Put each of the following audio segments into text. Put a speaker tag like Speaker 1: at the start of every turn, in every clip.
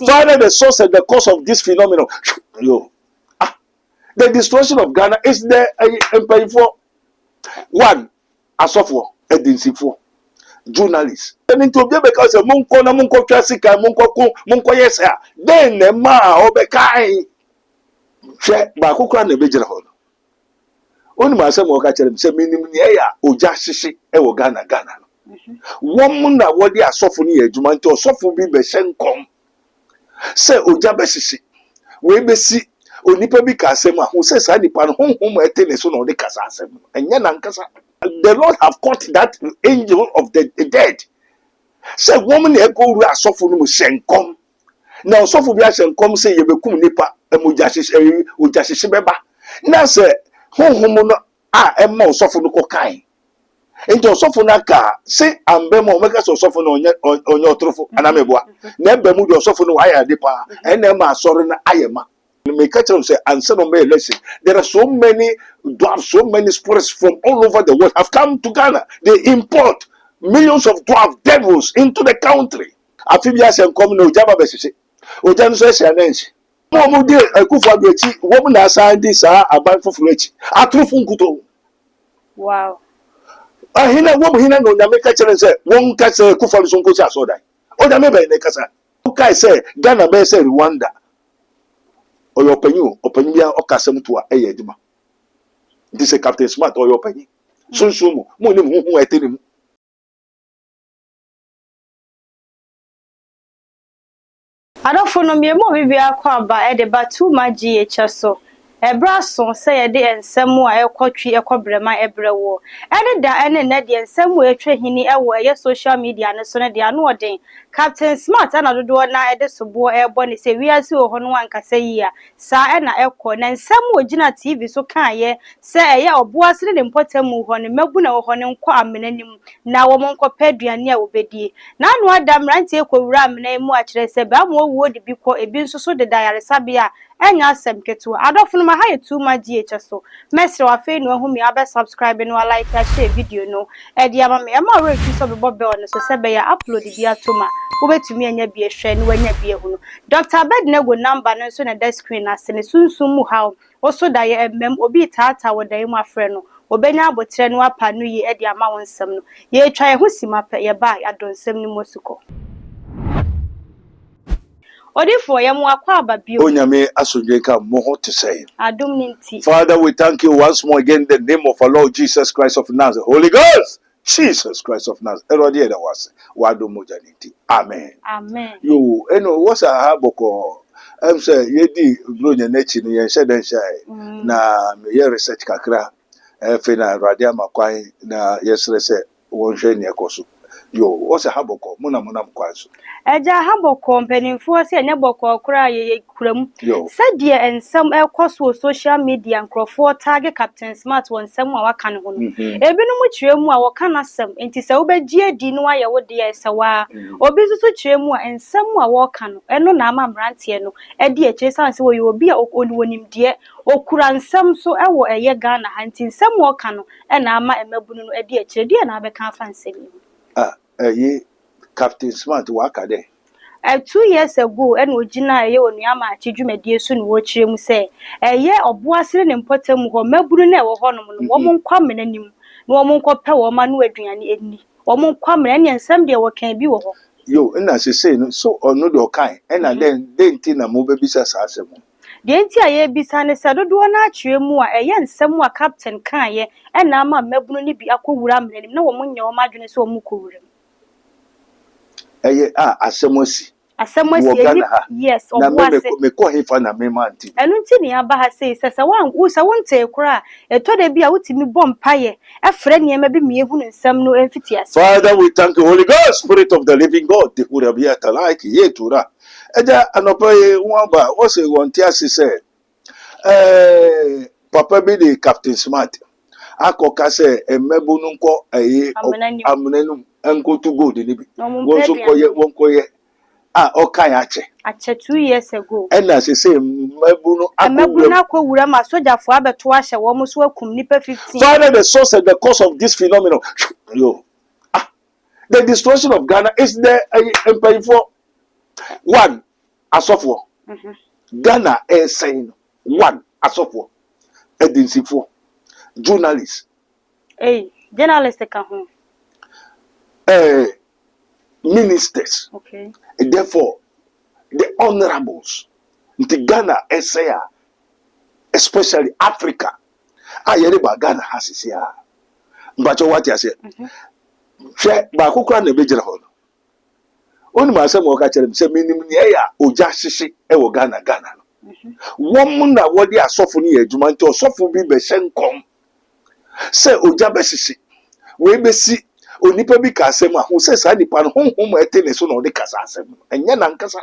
Speaker 1: Father, the source and the cause of this phenomenon. Yo. The destruction of Ghana is the empire for one, a software, a density for journalists. And into be because a munko na munko trasika, munko yes, then the ma obekai. Share Bakukra and the Bejana Hall. Only myself will catch them, say, minimum, or just shishi, ewo Ghana. Woman that what they are suffering, a Juman to suffer be beshen come. Say, Ojabesi, we be see, Onipa be Kasema, who says, I depend home at tennis on the Kasasem, and Yanankasa. The Lord have caught that angel of the dead. Say, woman, a go to a suffering shen come. Now, suffer be shen come, say, you become nipa, and Mujashibeba. Now, say, home, Emma suffer no cocaine. Into Sofonaka, say, I'm Bemo, make us suffer on your trophy, and I'm a boy. Never move your suffer no higher depa, and Emma sorry, I am. May catch them say, and some of me listen. There are so many dwarfs, so many spirits from all over the world have come to Ghana. They import millions of dwarf devils into the country. Amphibians and common Ojaba Bessi, Ojan Session. Momo de Kufa Bechi, woman assigned this about for Fletch. A true funkuto.
Speaker 2: Wow.
Speaker 1: A hina woman hina no Yamaka and say, one catch a Kufa Sunkocha so die. Oh, the maybe in Casa. Okay, say, Ghana Bay say Rwanda. Or your penny, or Penia or Casam to a Edima. This is Captain Smart or your penny. So soon, Moon who I tell him.
Speaker 2: I don't follow me more. We are quite by the Batu Maji so. A brasso say a day and some more a country a cobrema every war. And that and Neddy and some way train away social media and so they are no day. Captain Smart and I do now at the subo airborne say we are so on one can say ya. Sa and I echo and some way Gina TV so can ye say ya or boss in important move on the Melbourne or Honey Quam now a monk of Pedria near Obedi. Now no damn ranty ram name much they say Bamo would be called a bin so the diary Sabia. Enya asem ketu adofo no ma ha yetu ma GH so mesre wa fe no hu me abe subscribe no like share video no e dia ma me e ma review so be bobe on so se be ya upload bia to ma wo betumi anya bi ehwe no wanya bi ehu no Dr. Abednego number no so na the screen ase ne sunsun mu ha o so da ye emem obi tata wo dan mu afre no obenya abotre no apa no yi e dia ma wonsem no ye twa ye hu simape ye ba adonsem ni mosuko Odifo ya mwakwa ababio.
Speaker 1: Onyame asujeka moho to say.
Speaker 2: Adum ninti.
Speaker 1: Father, we thank you once more again in the name of our Lord Jesus Christ of Nazareth. Holy Ghost, Jesus Christ of Nazareth. Erodi da wase. Wadu moja ninti. Amen.
Speaker 2: Amen.
Speaker 1: You, what's a haboko? Say yedi blonya nechi ni yense denshai. Na me research kakra. Fena radia makwai na yesre se wonje ni ekosu. Yo, what's a haboko? Muna mkwazo.
Speaker 2: Eja haboko mpenimfo se nya boko kura ye kuram. Said ensem ekwoso social media nkrofo tag Captain Smart wonsem a waka ne ho no. Ebinu mu kiremu a waka nasem enti se obegie adi no aye wo de esewa. Obi susu kiremu a ensem a waka no eno na ama mrantie no edi ekire sanse wo ye obi a onim de okura nsem so ewo eye Ghana hanti nsem waka no ena ama emabunu no edi ekire de na abeka afa nsem.
Speaker 1: Ye Captain Smart waka de
Speaker 2: 2 years ago and Ojina ye onuama achidwumedie so ne wo kirem se ye oboasire ne mpotam ho maburu na wo ho no wo monkwa menanim na wo monkope wo ma no aduane enni wo monkwa mena ne nsam de wo kan bi wo ho
Speaker 1: yo na se say no so ono do kan na den ti na mo bebisa saasem
Speaker 2: de enti aye bisa ne se dodo na akiremu a ye nsam a captain kan ye na ama maburu ne bi akowura menanim na wo monnya wo madwene se wo mukowura
Speaker 1: asemosi
Speaker 2: yes
Speaker 1: na me ko hefa na me manti
Speaker 2: enu nti ne aba ha sei sese wan usa wonte kura etode bia wotimi bompaye efre ne ma bi mehunu nsam no emfiti ase.
Speaker 1: Father, we thank you, Holy Ghost, Spirit of the living God, the urabia talaki yetura eja anopaye wamba wose wonti ase say papa bi the Captain Smart akoka say emebunu nko amunenum enko to go de bi won koye okay ache
Speaker 2: 2 years ago
Speaker 1: and as say mabunu
Speaker 2: akowura ma sojafo abeto ahye wo mo so akum nipa 15.
Speaker 1: Father, the source and the cause of this phenomenon, yo, the destruction of Ghana is the empire for one, asofo Ghana saying one asofo edinsifo journalists
Speaker 2: journalist ka ho
Speaker 1: ministers
Speaker 2: okay
Speaker 1: and therefore the honorables in Ghana say especially Africa ayere Ghana has is here but what you say share ba kokura na bejira ho oni ma asem o ka kire se minim ne ya oja hihye e wo Ghana no won na wodi asofo ne adwuma nti osofo bi be hyenkom se oja be hihye we be si onipa bi ka asem a ho se sa nipa no honhom etene so na odi kasa asem enye na nkasa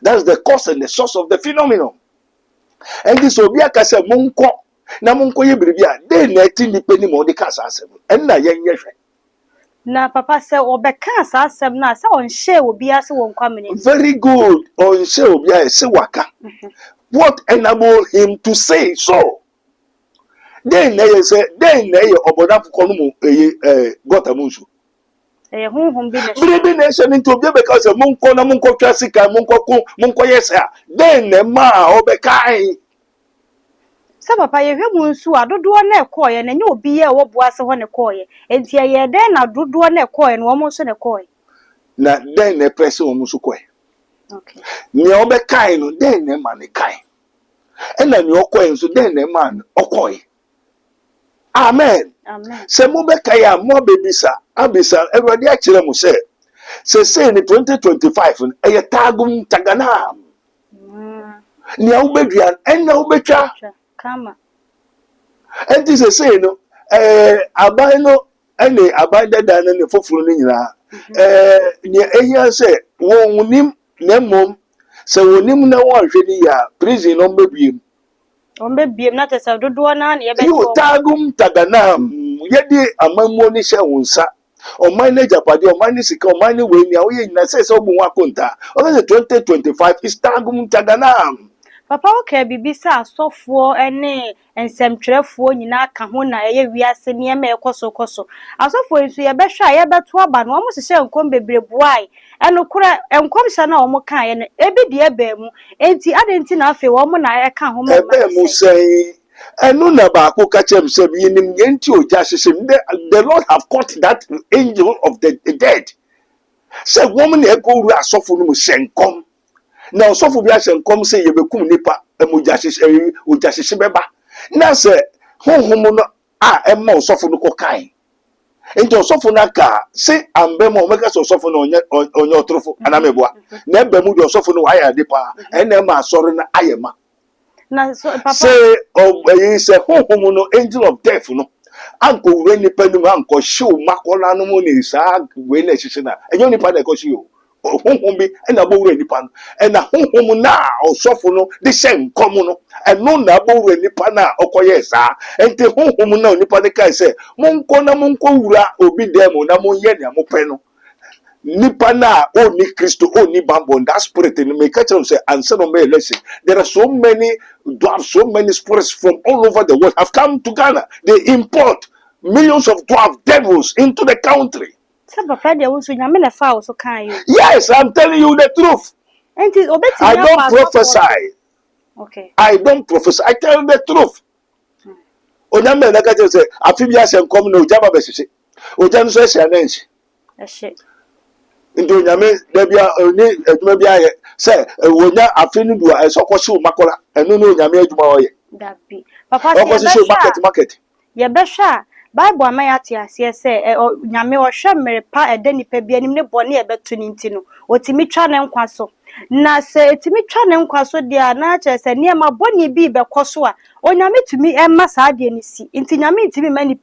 Speaker 1: that's the cause and the source of the phenomenon and this obi aka se monko na monko ye biribia dey na eti nipa ni mo odi kasa asem en na yenye hwe
Speaker 2: na papa say obeka asasem na say on share obi ase won kwamene
Speaker 1: very good on share obi ase waka what enable him to say so then na say oboda fuko no mu gota munsu
Speaker 2: honhom bi
Speaker 1: bi na say nti obi beka say monko na monko twa sika monko yesa then na ma obekai
Speaker 2: sa papa ye hwemu nsu adodo na ekoye na nya obi ye wo boase ho ne koye enti ye den na dodo na ekoye no mo so ne koye
Speaker 1: na den na press wo musu koye
Speaker 2: okay
Speaker 1: ni obekai no den na ma ne kai ena ni okoye nso den na ma okoye amen se mo bekai a mo bebisa abisa everybody a kire mo se ni 2025 eye tagum tagana ni a ubedua ena ubetwa
Speaker 2: kama
Speaker 1: enti se no aban no ene aban dada na ne foforo no nyina ni ehia se wonim na mom se wonim na wonhwe ni ya prison no mbebiem
Speaker 2: na tesa dodo na ye be
Speaker 1: yo tagum taganam yedi amamuo ni hye wonsa oman na japade oman ni sika oman ni we ni a wo ye nyina se obu wakonta o 2025 is tagum taganam
Speaker 2: papa okay bibisa asofo ene ensemtwerefo nyina ka ho na eye wiase ne ema ekoso asofo ensu ye behwa ye beto aba no mo hye enkom bebreboai eno kura enkom hye na omo kan ye ne ebi de eba mu enti adenti na afi wo mo na ye ka ho ma
Speaker 1: ebe mu sei enu na ba ko ka chem se yinim yenti oja hyehyem the Lord have caught that angel of the dead say woman e go ru asofo no mu hyenkom na osofo bi ahyenkom say ye bekum nipa emoja hyehyem beba na say honhom no a emma osofo no kokai enti osofo na ka say ambem o meka osofo no onye otrofo anameboa na embemu di osofo no waya depa ena ma asore na ayema
Speaker 2: na so papa
Speaker 1: say say honhom no angel of death no anko we nipa no anko show makola no mo ni sa we na hyehyem na enyo nipa na ko show honhom bi ena bo wura nipa no ena honhom na osofo no de hyenkom no eno na bo wura nipa na okoye sa ente honhom na nipa de kai say monko na monko wura obi dem na monye ne amope no nipa na oni Kristo oni bambon that spirit in me catch say answer no me lesson there are so many spirits from all over the world have come to Ghana. They import millions of dwarf devils into the country. Yes, I'm telling you the truth. I don't prophesy.
Speaker 2: Okay.
Speaker 1: I don't prophesy. I tell you the truth. Onyame na kaje say afibia senkom na ojama besisi. Ojan so ehia na enchi.
Speaker 2: Ehie.
Speaker 1: Ndo nyame da bia oni adwuma bia ye say wonya afinu du esokwohye makola eno no nyame adwuma oye.
Speaker 2: Dabi. Papa say
Speaker 1: market.
Speaker 2: Ye behwa Bible amayati ase se nyame ohwe mmerepa ede nipa bia nim ne bone e beto ni ntino otimi twa ne nkwa so na se etimi twa ne nkwa so dia na che se ne ma bone bi be koso a onyame tumi emma saa de ni si nti nyame timi mani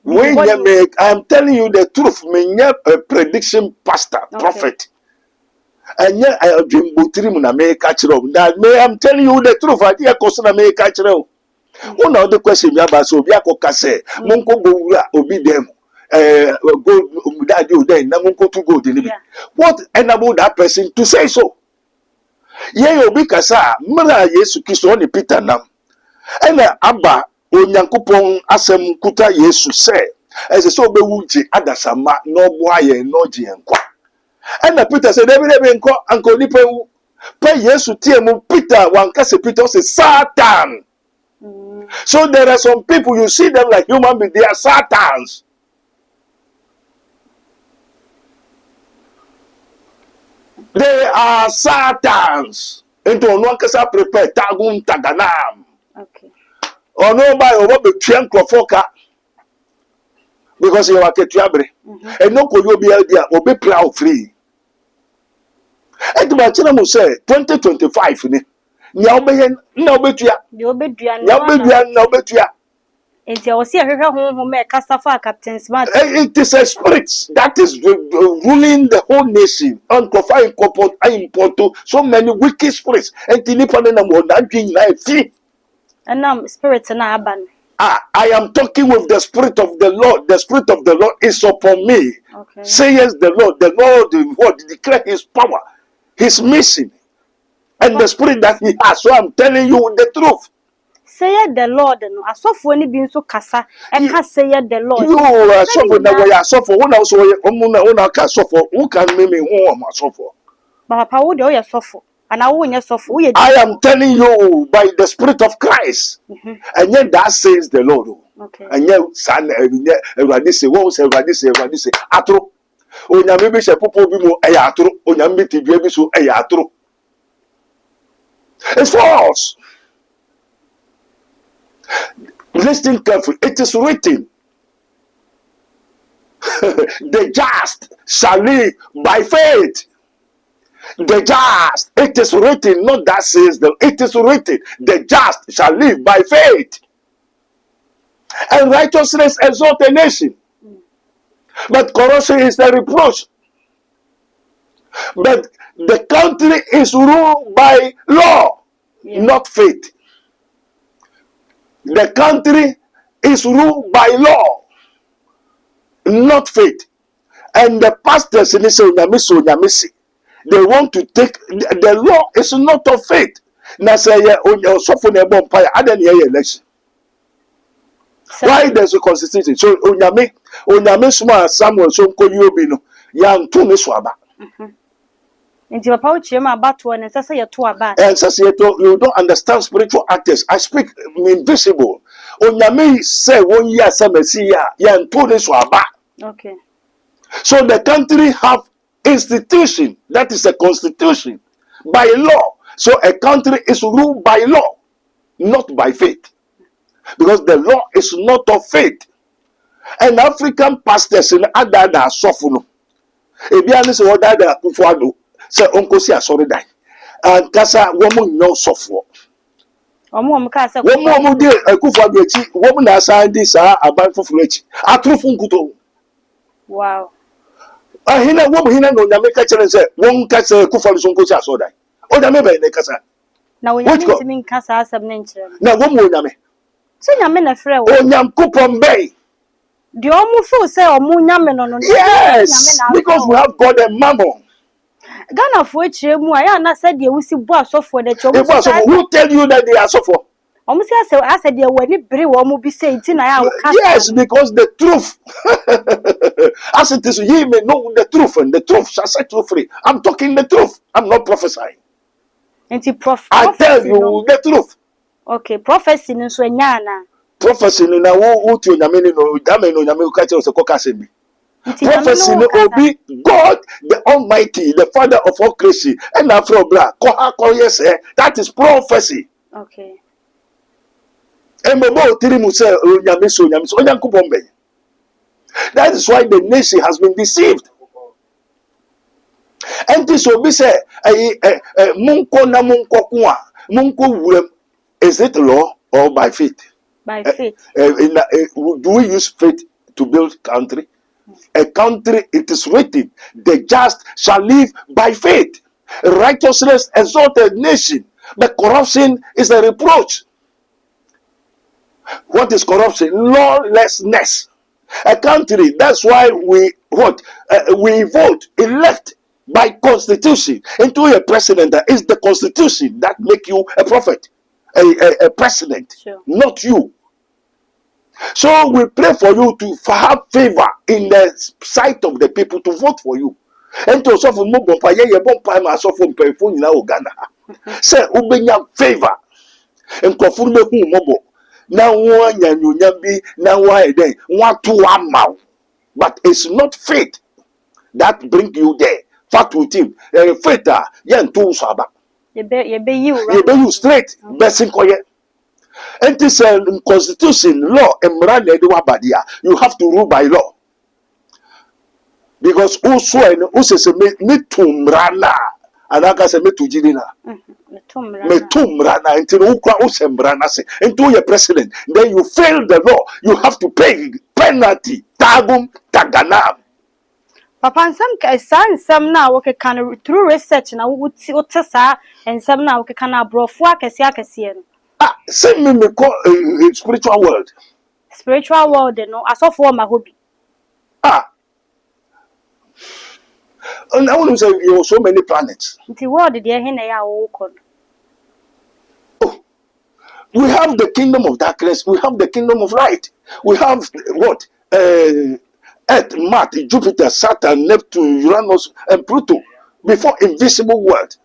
Speaker 1: I'm telling you the truth me a prediction pastor prophet and I dream butrim na me ka kire that me I'm telling you the truth I dey koso na me ka kire one of the question me about so obi akoka say monko go wura obi dem go daddy o den na monko to go deliver what enable that person to say so ye obi kasa mra Yesu Kristo ni Peter nam ena aba onyankopon asem kuta Yesu say ese so be wuji adasama no bo aye no je enko ena Peter say debi enko anko nipa wu Pay yes to Peter, one case Peter say Satan. So there are some people you see them like human beings, they are Satans. They are Satans. Into one case prepare tagum taganam.
Speaker 2: Okay.
Speaker 1: Or no by over the train krofoka. Because you are ketuabre. And no could you be idea or be proud free. And the Bachina say 2025 ni. Nyaobeyen na obetua.
Speaker 2: The obedua no.
Speaker 1: Nyaobetua na obetua.
Speaker 2: Enti I was here home me kasa for Captain Smart.
Speaker 1: It is a spirit that is ruling the whole nation. Unconfined corporate important so many wicked spirits. And Tinipa na mo na dwin na fi.
Speaker 2: And now spirit na aban.
Speaker 1: I am talking with the Spirit of the Lord. The Spirit of the Lord is upon me.
Speaker 2: Okay.
Speaker 1: Say yes, the Lord the word declare his power, his mission, and the spirit that he has. So I'm telling you the truth.
Speaker 2: Say the Lord no. Asofo ni bi nso kasa. E ka say the Lord.
Speaker 1: You are suffer na we are suffer. Una also una ka suffer. Who can me who am suffer?
Speaker 2: Papa wo de o ye sofo. Ana wo nya sofo.
Speaker 1: I am telling you by the Spirit of Christ. And yet that says the Lord.
Speaker 2: Okay.
Speaker 1: And yet son everybody say everybody say atro. Onyame bi she popo bi mo e atro. Onyame bi tibia bi so e atro. It's false. Listen carefully. It is written. The just shall live by faith. The just. It is written, not that says the. It is written. The just shall live by faith. And righteousness exalt a nation. But corruption is a reproach. But the country is ruled by law, not faith. The country is ruled by law, not faith. And the pastors in this they want to take the law is not of faith. Now say election. Why there's a constitution? So onyame small Samuel so nko yobi no ya nto ne so aba.
Speaker 2: Nti papa o chie ma abato ne sese ye to aba.
Speaker 1: And sese you don't understand spiritual actors. I speak invisible. Onyame say won ya samasi ya nto ne so aba.
Speaker 2: Okay.
Speaker 1: So the country have institution, that is a constitution, by law. So a country is ruled by law, not by faith. Because the law is not of faith. And African pastors in Adada soften. Ebiani se Odada Kufuado, say Uncle Sia sorry die. And Kasa woman no soften.
Speaker 2: Omo kasa
Speaker 1: woman de Kufuado, woman assigned this about for Fletch. Atrufunkuto.
Speaker 2: Wow.
Speaker 1: Hina woman hina no Yameka challenge say, one Kasa Kufuado Sonko Sia so die. Odameba in Kasa.
Speaker 2: Now we need to mean Kasa as a nature.
Speaker 1: Now woman Yame.
Speaker 2: So nyame na frɛ wo.
Speaker 1: Onyamkopon bay.
Speaker 2: The omu feel say omu nyame no.
Speaker 1: Yes, because we have God and Mammon.
Speaker 2: Ghana for chire mu aya na said the wusi bo asofo de chom.
Speaker 1: Who tell you that they are suffer?
Speaker 2: Omu say I said the wani bere wo mu bi say nti na ya wo kasa.
Speaker 1: Yes, because the truth. As it is, ye may know the truth, and the truth shall set you free. I'm talking the truth. I'm not prophesying.
Speaker 2: Nti
Speaker 1: I tell you the truth.
Speaker 2: Okay, prophecy no so nya na.
Speaker 1: Prophecy no na wo ti onyame no dame no onyame ka tell se kokase bi. Prophecy no obi God the Almighty, the Father of all creation, and afro bra ko yes that is prophecy.
Speaker 2: Okay.
Speaker 1: Embo tiri mu se onyame so onyankopon be. That is why the nation has been deceived. And this will be say munko na munko kwa munko wurem. Is it law or by faith?
Speaker 2: By faith.
Speaker 1: Do we use faith to build country? A country, it is written, the just shall live by faith. Righteousness exalt a nation, but corruption is a reproach. What is corruption? Lawlessness. A country, that's why we vote, elect by constitution into a president. That is the constitution that make you a prophet. A president,
Speaker 2: sure.
Speaker 1: Not you. So we pray for you to have favor in the sight of the people to vote for you. Enti osofo mo bompa ye bompa ma asofo mpefo nyina o Ghana. Se ubenya favor. Nkofuru mehu mobo. Na wo anya nyonya bi na wo eden. Wa to amaw. But it's not faith that bring you there. Fact with him. Faith yen to so aba.
Speaker 2: You be you
Speaker 1: You
Speaker 2: right.
Speaker 1: be you straight. Blessing koye. Enti say constitution law emra na de wabadia. You have to rule by law. Because also and also say me tumrana anaka say me tujirina me tumrana until ukra usembrana say into your president then you fail the law you have to pay penalty tagum taganam.
Speaker 2: Papa nsɛm na wɔkeka through research na wote saa nsɛm na wɔkeka na abrɔfo akɛse no.
Speaker 1: Send me call spiritual world.
Speaker 2: Spiritual world no asɔfo ma hobby.
Speaker 1: And I want to say you have so many planets.
Speaker 2: Nti world de he na ya wo kɔ.
Speaker 1: We have the kingdom of darkness, we have the kingdom of light. We have what? Earth, Mars, Jupiter, Saturn, Neptune, Uranus, and Pluto. Before invisible world.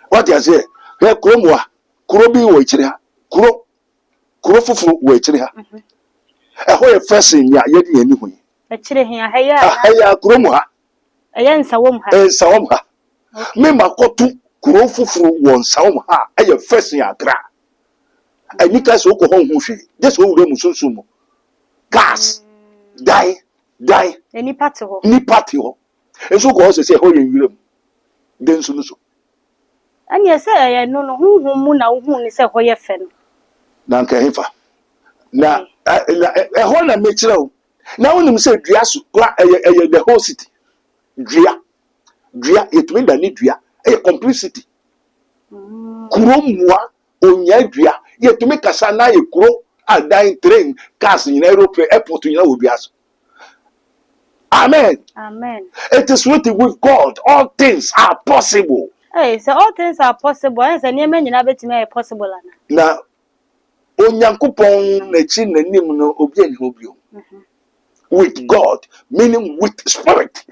Speaker 1: What you say? Here kromwa, krobi wo ichire ha. Kuro fufu wo ichire ha. Ho ye first ya yedi ani hu.
Speaker 2: Ichire hia ha ya.
Speaker 1: Ya kromwa.
Speaker 2: Eya nsawom ha.
Speaker 1: Nsawom ha. Me makotu kuro fufu wo nsawom ha. Eye first ya gra. Anika so ko hon hu hwe. Just wo wure mu sunsun mu. Gas. Die.
Speaker 2: Any part ho.
Speaker 1: Ni party ho. Enso ko se ho ye nwire mu. Den so no so.
Speaker 2: Anya se ya no huhum mu na huhum ni se ho ye fe no.
Speaker 1: Na nka hefa. Na ho na me kire o. Na wonim se dua so kura the whole city. Dua etumi da ni dua. Complicity. Kuro mua onya dua. Yetumi kasa na ye kuro adan train cars in aeroplane airport in dua so. Amen. It is written with God. All things are possible.
Speaker 2: Hey, so all things are possible. And say nyeme nyina betime are possible ana.
Speaker 1: Na onyankopon na chi nanim no obi ani obio. With God, meaning with spirit.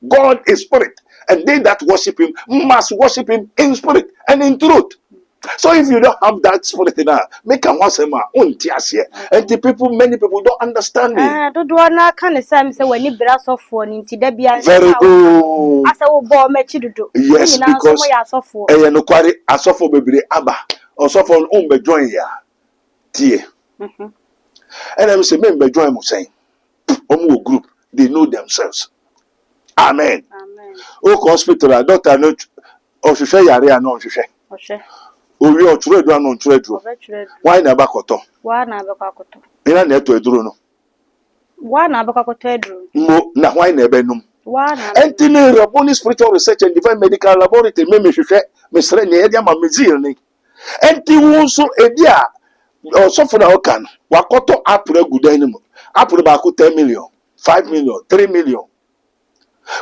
Speaker 1: God is spirit, and they that worship him must worship him in spirit and in truth. So if you don't have that spirit now, make a wasema untiasie. And the people, many people don't understand it.
Speaker 2: Do na kan say when ni bra sofo ni nti da bia.
Speaker 1: Very good.
Speaker 2: Asa wo bo mechi dodo.
Speaker 1: Yes, because no kware asofo bebre aba. Osofo on be join ya. Tie. And I say men be join mo saying. Omo group, they know themselves. Amen. O hospital doctor no ohwehwe yare ano ohwehwe. Owi oturo edu ano oturo edu. Why na bakoto?
Speaker 2: Why na bakoto?
Speaker 1: Ina na eto eduro no.
Speaker 2: Why na bakoto eduro?
Speaker 1: Mo na why na ebenum.
Speaker 2: Why na?
Speaker 1: Entine Raboni Spiritual Research and Divine Medical Laboratory me hwehwe me sere ne edia ma mezil ni. Enti wo so edia osofo na okan wakoto apre gudan ni mo. Apre ba ko 10 million, 5 million, 3 million.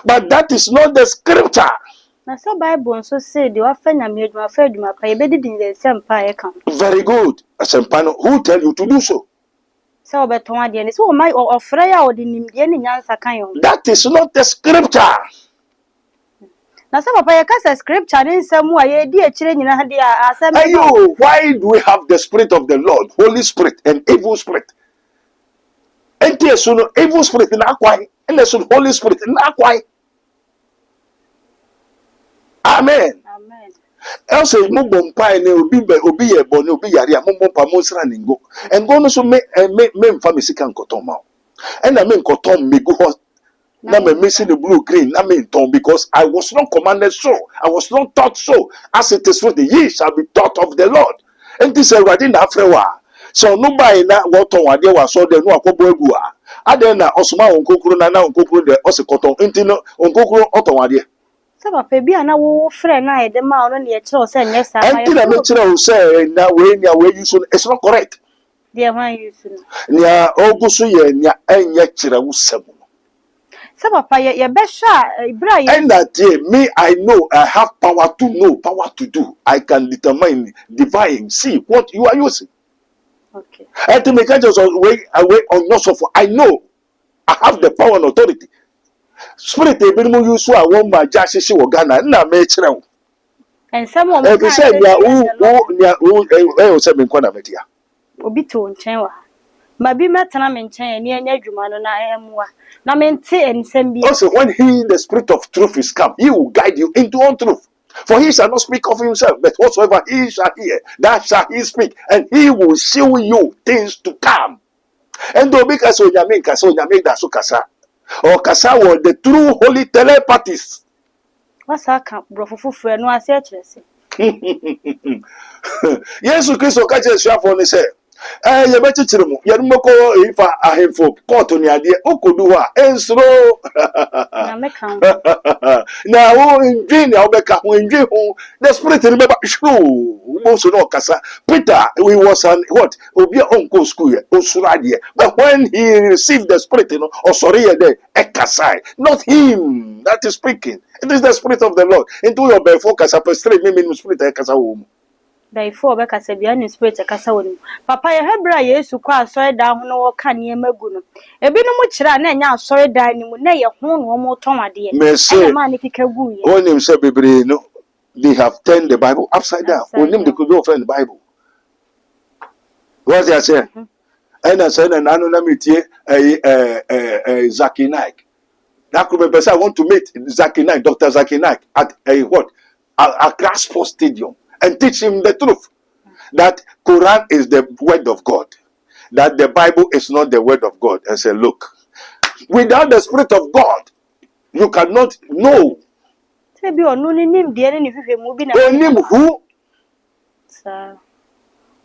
Speaker 1: But that is not the scripture.
Speaker 2: Na so Bible so say the wafa nyame adwuma fa adwuma pa yebedi din the sempa e kan.
Speaker 1: Very good. Asempano, who tell you to do so?
Speaker 2: So obeton ade ni so o mai ofre ya odi nimde ni nyansa kan yo.
Speaker 1: That is not the scripture.
Speaker 2: Na so papa ye kasa scripture ni nsemu a ye di a kire nyina de asem.
Speaker 1: Ayo, why do we have the spirit of the Lord, Holy Spirit and evil spirit? Enti so no evil spirit na akwai, and so Holy Spirit na akwai. Amen. Else mo bompa ne obi ye bone obi yare a mo bompa mo sra ningo. Engo no so me mfa me sika nkoton ma. E na me nkoton me go ho. Na me missing the blue green na me nton because I was not commanded so. I was not taught so. As it is written, ye shall be taught of the Lord. And this is what in Afrewa. So no buy na what on wade wa so de no akobo egu a. Ade na osoma onkokuru na onkokuru de osikoton. Enti no onkokuru oton wade.
Speaker 2: So papa bia na wo frɛ na ye de ma ono ne ye kire o se nyɛ sa ma ye.
Speaker 1: Enti na me kire o se na we use it's not correct.
Speaker 2: Dia wan use no.
Speaker 1: Nya ogusu ye nya enye kire wo sem.
Speaker 2: So papa ye be sha ibra ye.
Speaker 1: And that me I know I have power to know, power to do. I can determine, divine, see what you are using.
Speaker 2: Okay.
Speaker 1: And to make just away on your sofa. I know I have the power and authority. spirit ebinom use a wɔn ma gya hyehyɛ wɔ Ghana na mekyerɛ wo.
Speaker 2: Ensem o
Speaker 1: Ebi sɛ nya wo sɛ menkɔ na media.
Speaker 2: Obi to nkyɛn wa. Ma bi metena me nkyɛn ne anya adwuma no na emwa. Na mente ensem bi.
Speaker 1: Also, when he, the spirit of truth, is come, he will guide you into all truth. For he shall not speak of himself, but whatsoever he shall hear, that shall he speak, and he will show you things to come. And do because so nyame da so kasa. Or kasa were the true holy telepathies.
Speaker 2: What's that camp brofofofo no ase akire se.
Speaker 1: Yesu Kristo ka je suafo ne se ye be chichire mu ye mmoko ifa ahemfo court ni ade okodu ho a ensro
Speaker 2: Na me kan.
Speaker 1: na wo ndwi na obeka ho ndwi ho the spirit ni be ba shoo mo so no kasa Peter we was an what obi on go school here osuro ade but when he received the spirit no or sorry there ekasai not him that is speaking. It is the spirit of the Lord. Into your before kasa pastor me spirit ekasa wo.
Speaker 2: Before be kasa bia ni spirit kasa wonu. Papa ye hebra Yesu kwa asori da ho no wo ka ne magu no. Ebi no mu kira na nya asori da ni mu na ye ho no mo ton ade.
Speaker 1: Me
Speaker 2: ma ne kika gu ye.
Speaker 1: Onim say bebre no they have turned the Bible upside down. Onim they could go find the Bible. What's that say? And I said na no na metie Zaki Naik. That could be person I want to meet Zaki Naik, Dr. Zaki Naik at Accra Sports Stadium and teach him the truth that Quran is the word of God, that the Bible is not the word of God. And say, look, without the spirit of God, you cannot know. Who?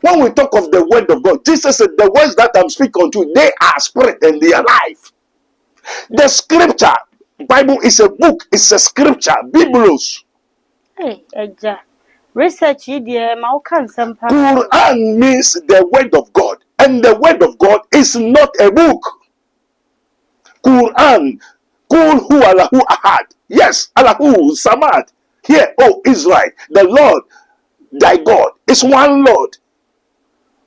Speaker 1: When we talk of the word of God, Jesus said, the words that I'm speaking unto you, they are spirit and they are life. The scripture, Bible is a book, it's a scripture, Biblos.
Speaker 2: Hey, Eja. Research
Speaker 1: Quran means the word of God, and the word of God is not a book. Quran, Kul hu Allahu Ahad. Yes, Allahu Samad. Here, oh Israel, the Lord, thy God, is one Lord.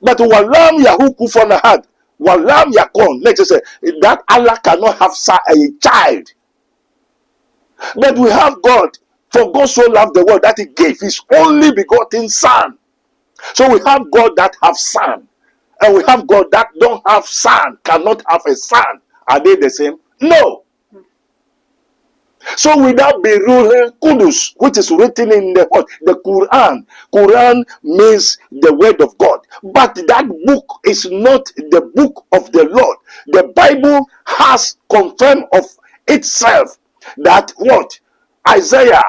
Speaker 1: But Walam Yahu Kufan Ahad. Walam Yakon, let's just say that Allah cannot have a child. But we have God, for God so loved the world that he gave his only begotten son. So we have God that have son, and we have God that don't have son, cannot have a son. Are they the same? No. So without Birul Kudus, which is written in the Quran, Quran means the word of God. But that book is not the book of the Lord. The Bible has confirmed of itself that what? Isaiah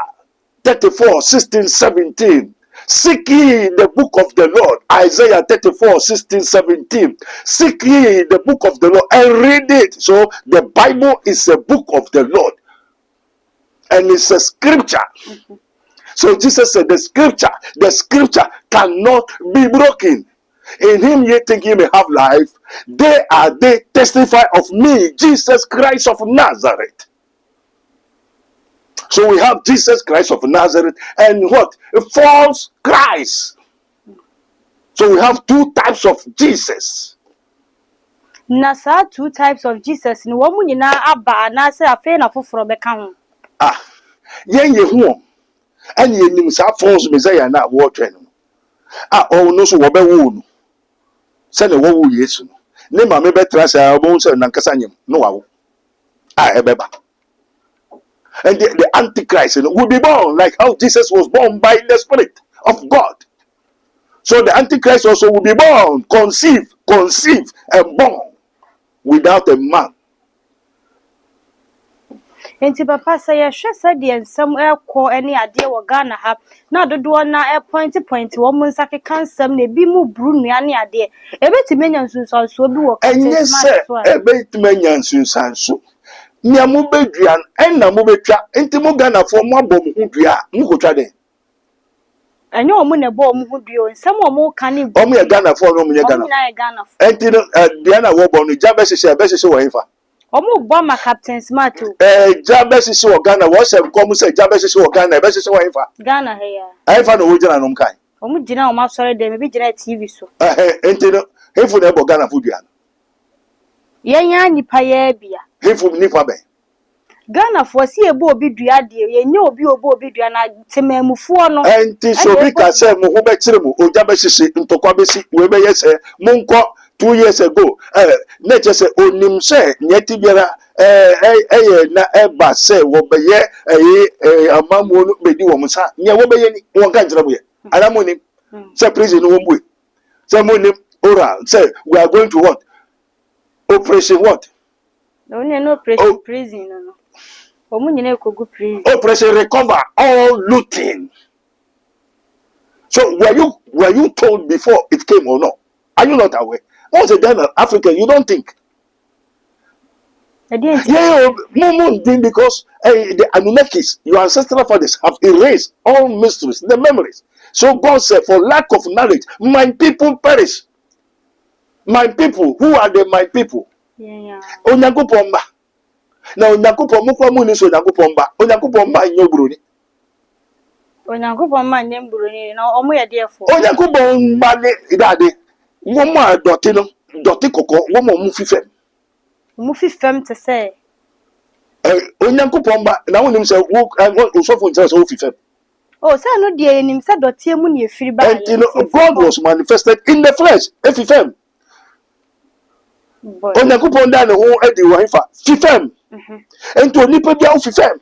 Speaker 1: 34, 16, 17. Seek ye the book of the Lord. Isaiah 34, 16, 17. Seek ye the book of the Lord and read it. So the Bible is a book of the Lord. And it's a scripture. So Jesus said the scripture cannot be broken. In him ye think ye may have life. They testify of me, Jesus Christ of Nazareth. So we have Jesus Christ of Nazareth and what? A false Christ. So we have two types of Jesus.
Speaker 2: Nasa two types of Jesus. Ni wamu nyina aba na se afe na foforo beka ho.
Speaker 1: Yen ye hu and ye nim sa false Messiah na wo twen no. O no so wo be wo no. Se ne wo wo Yesu no. Ne ma me betra sa obo so na nkasa nyem no wa wo. Ebeba. And the Antichrist will be born like how Jesus was born by the Spirit of God. So the Antichrist also will be born, conceived, and born without a man.
Speaker 2: Enti papa say ye hwe se de ensem ekọ ene ade wo Ghana ha na dodo na point wo mu nsake kansem na bi mu bru nua ne ade ebetime nyansunsanso bi wo
Speaker 1: Enye se ebetime nyansunsanso nia mu bedua enna mu betwa enti mu Ghana fo mu abom hu dua mu kotwa de
Speaker 2: enye omu ne bo omu hu dua nsem omu ka ne
Speaker 1: omu ye Ghana fo no mu ye Ghana enti no dua na wo bo no jabe hye wo hifa
Speaker 2: omu bo ma Captain Smart
Speaker 1: jabe hye wo Ghana wo se ko mu se jabe hye wo Ghana be hye wo hifa
Speaker 2: Ghana he ya
Speaker 1: hifa no wo gina no mkan
Speaker 2: omu gina omu asore de me bi gina TV so
Speaker 1: enti no hifu na bo Ghana fu dua
Speaker 2: yenya nipa ya bia
Speaker 1: hifu nipa be
Speaker 2: Ghana for see ebo obi dua de ye nye obi obi dua na temamufuo no
Speaker 1: enti so bi ka say mo ho be kire mo oja be hihye ntokwa be si we be yese monko 2 years ago na che say onim say nyati biara na eba say wo be ye amamu no bedi wo msa nya wo be ye ni won ka njira mo ye ara mo ni say prison no wo mbu say mo ni oral say we are going to what operation what
Speaker 2: no operation prison no
Speaker 1: operation recover all looting. So were you told before it came or not? Are you not aware? Once again, African, you don't think. Yeah, because the Anunnakis, your ancestral fathers, have erased all mysteries, the memories. So God said, for lack of knowledge, my people perish. My people, who are my people? Onyakupomba. Now Onyakupomba muni so Onyakupomba. Onyakupomba nyobroni.
Speaker 2: Onyakupomba nyembroni na omo ye defo.
Speaker 1: Onyakupomba ne idade. Womo doti no, doti koko, womo mu fifem.
Speaker 2: Mu fifem te say.
Speaker 1: Onyakupomba na wonim se wo osofo nche so fifem.
Speaker 2: Oh, say no de enim se doti emu ne efiri ba.
Speaker 1: And God was manifested in the flesh, efifem. Onyakupomba ne ho edi wo hifa, fifem. Ento nipa bia wo fifem.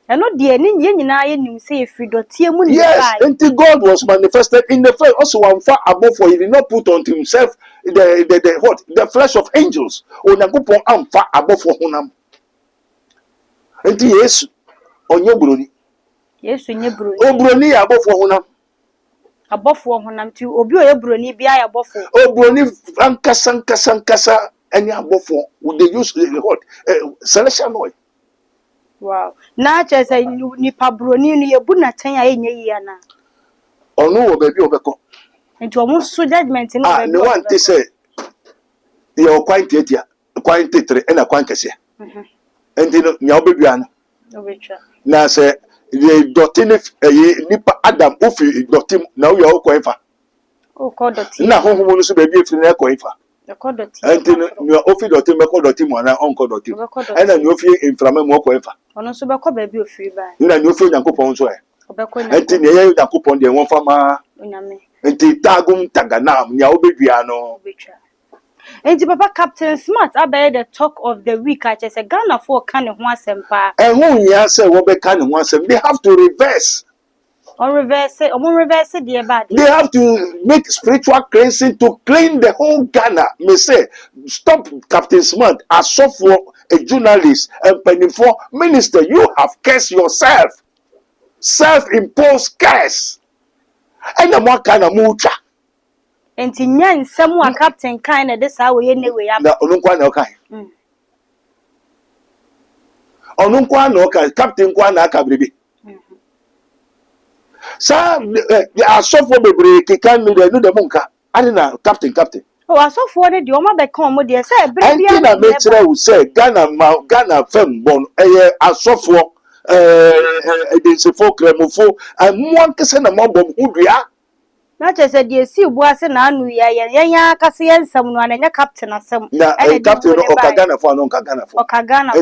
Speaker 2: And not the ending yenina yen say if you don't tear money.
Speaker 1: Yes, until God was manifested in the flesh. Also, one far above, for he did not put on himself the flesh of angels. Onyankopon am far above for honam. Until yes, on your brony.
Speaker 2: Yes, on your brony.
Speaker 1: Oh, brony above for honam.
Speaker 2: Above for honam to obey your brony be above for.
Speaker 1: Oh, brony ankasa any above for would they use what celestial noise.
Speaker 2: Wow. Na chese nipa broni no yebu na tan ya enye yi ana.
Speaker 1: Onu wo baby obeko.
Speaker 2: Enti omo so judgment no
Speaker 1: baby. Ah, no one say your quite etia, quite tetre and a quite kese. Enti no nya obedua no.
Speaker 2: Obetwa.
Speaker 1: Na say the dotine nipa Adam ofi dotim na wo yo kwanfa.
Speaker 2: O ko dotim.
Speaker 1: Na honhom no so baby efiri na kwanfa.
Speaker 2: Ko dotim.
Speaker 1: Enti no ofi dotim be ko dotim ana onko dotim. Ena no ofi inframa mo kwanfa.
Speaker 2: Ono so be ko baby ofiri ba.
Speaker 1: Na no ofi Nyankopon so e.
Speaker 2: Obeko
Speaker 1: na. Enti ne ye Nyankopon de won fama.
Speaker 2: Onyame.
Speaker 1: Enti tagum tagana nya obedua no.
Speaker 2: Obetwa. Enti Papa Captain Smart abaye the talk of the week I say Ghana for kan ho asempa.
Speaker 1: Ehun nya say wo be kan ho asem. They have to reverse.
Speaker 2: Reverse the bad.
Speaker 1: They have to make spiritual cleansing to clean the whole Ghana. Me say, stop Captain Smart, as for a journalist and penny for minister. You have cursed yourself. Self-imposed curse. And the more kind of mucha.
Speaker 2: And Tinyan, someone Captain kind of this hour anyway.
Speaker 1: No, no kind. No kind. Captain Kwana Kabribi. Some are so for the can do the monka. I don't know, Captain.
Speaker 2: Oh, I saw for the Dioma become what they say.
Speaker 1: I make say Ghana fem bon a so for it's a folk remofo and one person a mob of Udria.
Speaker 2: Not as a dear sea was an anu ya Cassian, someone and a captain or some
Speaker 1: captain or Ghana for no Ghana for Ghana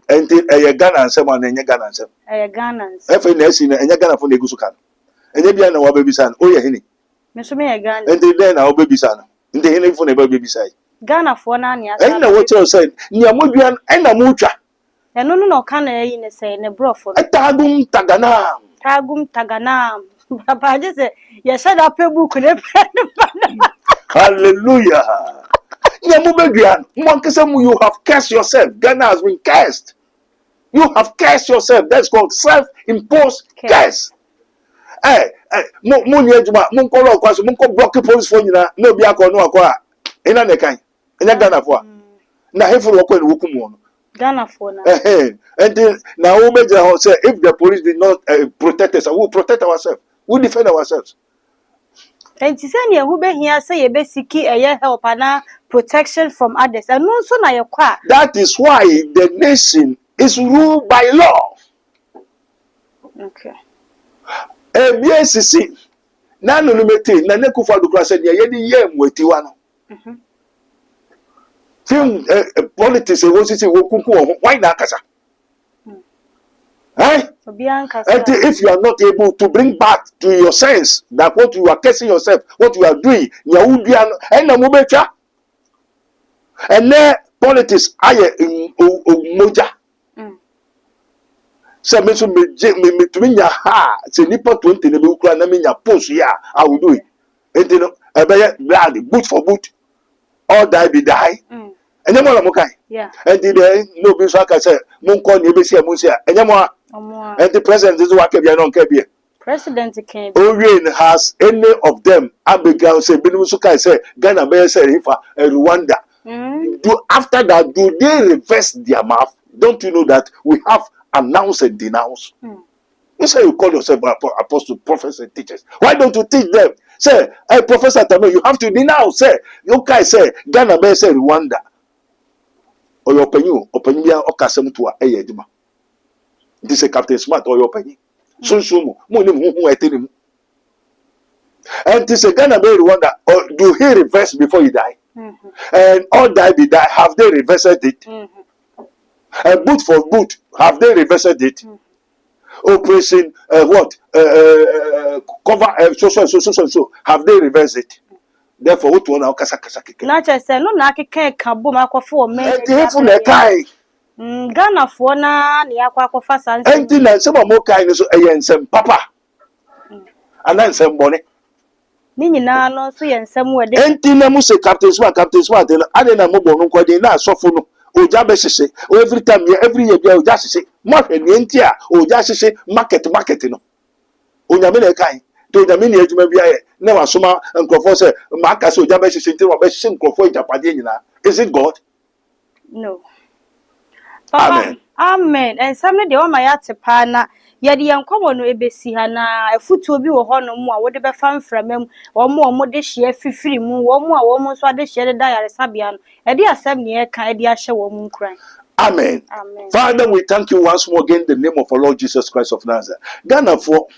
Speaker 1: and a Ghana and someone in your Ghana.
Speaker 2: A Ghana.
Speaker 1: FNS in a Ghana for Negusukan. And you be our baby son. Oh, yeah, Henny.
Speaker 2: Miss me a gun.
Speaker 1: And then our baby son. In the Henny for a baby side.
Speaker 2: Ghana for Nania.
Speaker 1: I know what you said. Niamudian and a mucha.
Speaker 2: And no can in say in a brothel.
Speaker 1: A tagum
Speaker 2: taganam. Papa just say, yes, I up a book.
Speaker 1: Hallelujah. Niamudian, Monkasamu, you have cursed yourself. Ghana has been cursed. You have cursed yourself. That's called self-imposed curse. Mo ni ejuma mo nko lo kwaso mo nko block police phone na no bi akọ no akọ a ina ne kan ina Ghana fo na hefu lo kwa ni wokum no
Speaker 2: Ghana fo na
Speaker 1: and na wo meja ho say if the police did not protect us, we will protect ourselves, we defend ourselves.
Speaker 2: And ti say na hu be hia say ye be siki help na protection from others and no so na ye kwa.
Speaker 1: That is why the nation is ruled by law.
Speaker 2: Okay.
Speaker 1: BSC na no mete na Nekufa Adukra said ye di ye mwetiwa no film politics e wo sisi wo kunku wo why na kasa eh and if you are not able to bring back to your sense that what you are cursing yourself, what you are doing, nyawudua and na mo betwa and politics aye moja so me so me to me nya ha se nipa 20 na be kura na me nya post ya I will do it and you know blood boot for boot all die be die and you mo kai
Speaker 2: yeah
Speaker 1: and then no be so aka say mo call ni be see mo see and you mo and the president is what bia no nke bia
Speaker 2: president can
Speaker 1: Orien has any of them Abigail say binu so kai say Ghana be say Rifa Rwanda do after that do they reverse their mouth? Don't you know that we have announced and denounced? You say you call yourself apostle, prophets, and teachers. Why don't you teach them? Say, hey, Professor Tame, you have to denounce. Say, you guys say, Ghana be say Rwanda. Or your penny, or Okasem to a Edima. This is Captain Smart or your penny. So, who I tell him. And this is Ghana be Rwanda. Or do he reverse before he die? And all die be die. Have they reversed it? And boot for boot. Have they reversed it? Operation what? Cover so. Have they reversed it? Therefore, what one kasa keke.
Speaker 2: Na che se no na keke kan bom akofo o me.
Speaker 1: Enti na kai.
Speaker 2: Ghana fo na akwakofa sanse.
Speaker 1: Enti na se mo kai no so ensem papa. Ana ensem bone.
Speaker 2: Ni nyina no so ye nsem we de.
Speaker 1: Enti na mu se Captain Smart na ade na mo bonu ko de na asofo no. Oja be sese every time every year bia oja sese mo hwe ni enti a oja sese market no. Onyame na kai. To onyame na adwuma bia ye na wasoma nkrofo se maka se oja be sese enti wa be sese nkrofo ijapade nyina. Is it God?
Speaker 2: No. Papa, amen. And some de o ma ya tepa na ye de yankomo no ebesi ha na afutu obi wo ho no mu a wo de be fa mframam wo mo de hye fifiri mu wo mo a wo mo so ade hye de da yare sabia no e de asem ne e kan e de ahye wo mu nkran.
Speaker 1: Amen.
Speaker 2: Amen.
Speaker 1: Father, we thank you once more again in the name of our Lord Jesus Christ of Nazareth. Ghana for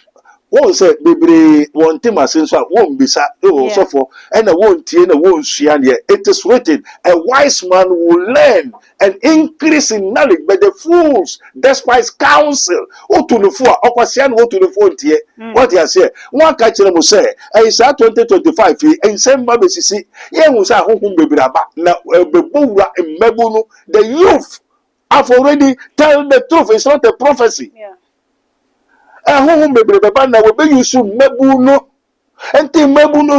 Speaker 1: one say bebre one thing asenso a won bisa so for and a won tie na won sua ne it is written a wise man will learn and increase in knowledge but the fools despise counsel o to no fo akwasia no to no fo tie what you say one ka kire mo say Isaiah 2025 ensem ba besisi ye hu say ahohom bebre aba na bebowura mmabu no the youth have already tell the truth. It's not a prophecy.
Speaker 2: Yeah.
Speaker 1: And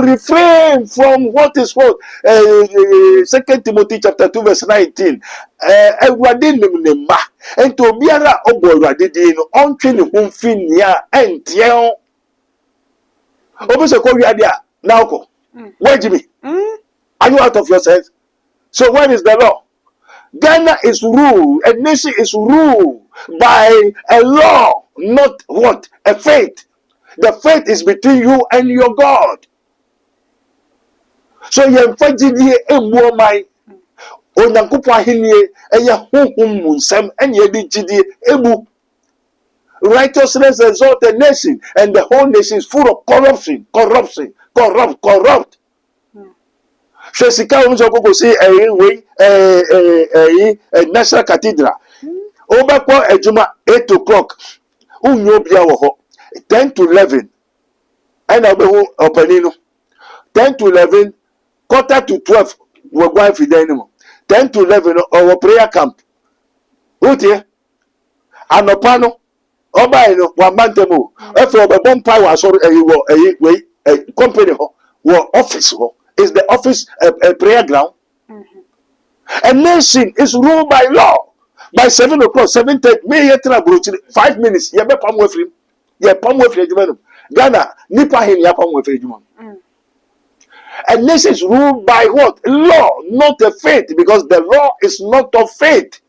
Speaker 1: refrain from what is called 2 Timothy chapter 2 verse 19. And to be a on training whom finia and tiao. Now, where Jimmy? Are you out of your sense? So, when is the law? Ghana is ruled, a nation is ruled by a law, not what? A faith. The faith is between you and your God. So you fajidi ebuo mai onyankopo ahenie eye honhom munsem ene edi gidi ebu. Righteousness exalts a nation and the whole nation is full of corruption. Corrupt. So sika unzo koko si National Cathedral. Obakwa ejuma 8 o'clock. Unyo bia wo ho 10 to 11. And obehu openino 10 to 11 quarter to 12 we go for anymore. 10 to 11 our prayer camp. Utie anopano oba eno wa mantemo efe obebon pai wa so we company ho wo office ho is the office a prayer ground. A nation is ruled by law. By 7 o'clock, 7:30, me yetra brochi 5 minutes. Ye be pam wefrim. Ye pam wefrim ejuma. Ghana, nipa hin ya pam wefrim ejuma. A nation is ruled by what? Law, not a faith, because the law is not of faith.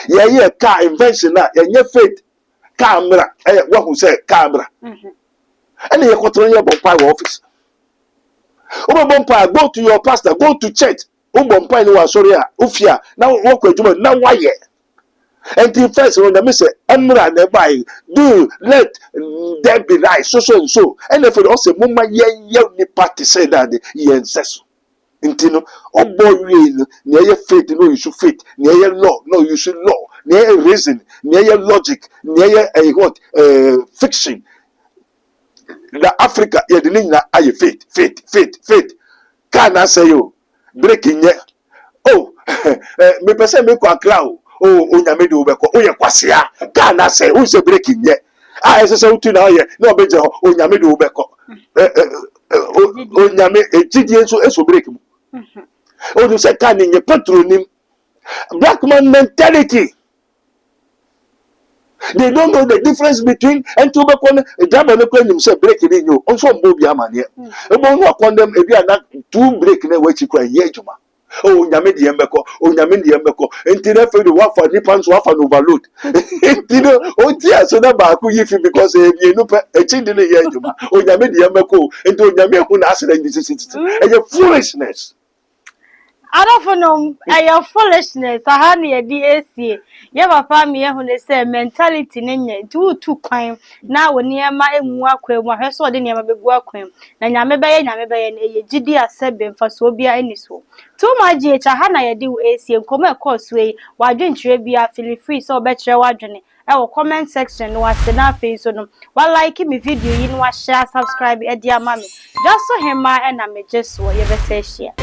Speaker 1: Ye car invention na ye faith. Camera, what who say camera. And ye control your bompa office. Go to your pastor, go to church. Ubompa ni wa sorry ufia na woko ejuma na waye. Until first when the say emra na buy do let there be light so and so. And if it also mama ye ni party say that ye ancestors. Intino, oh boy, near your faith, no, you should faith, near your law, no, you should law, near your reason, near your logic, near your what fiction. The Africa, you're the name that I faith. Can I say you breaking yet? Oh, me person me kwa cloud. Oh, onyame de obeko. Oh, ye kwasia. Can I say who's a breaking yet? I say utu na ye. No beje onyame de obeko. Onyame ejidi enso break mu. Oh, you say can in your patronym. Black man mentality. They don't know the difference between and tobacco a German himself breaking in you. Also, Bobia man here. Among what on them, if you are not two breaking away to cry, Yejuma. Oh, Yamidi Yambeko, oh, Yamidi Yambeko, and Tina for the one for Nippons off and overload. Oh, dear, so that Baku Yifi because you know a chin in the Yejuma, oh, Yamidi Yambeko, and to Yamakun accident this is and your foolishness.
Speaker 2: I don't know your foolishness. I had near DAC. You have a family who they say mentality name do too crime. Now when near my work with my husband didn't have a big work with him. And I may be a GD said for Sobia any so. Too much GH Hana do AC and come across way while drink Trebia feel free so better journey. Our comment section was enough face on while liking me video you know share subscribe at dear mommy. Just so him and I may just what you ever say share.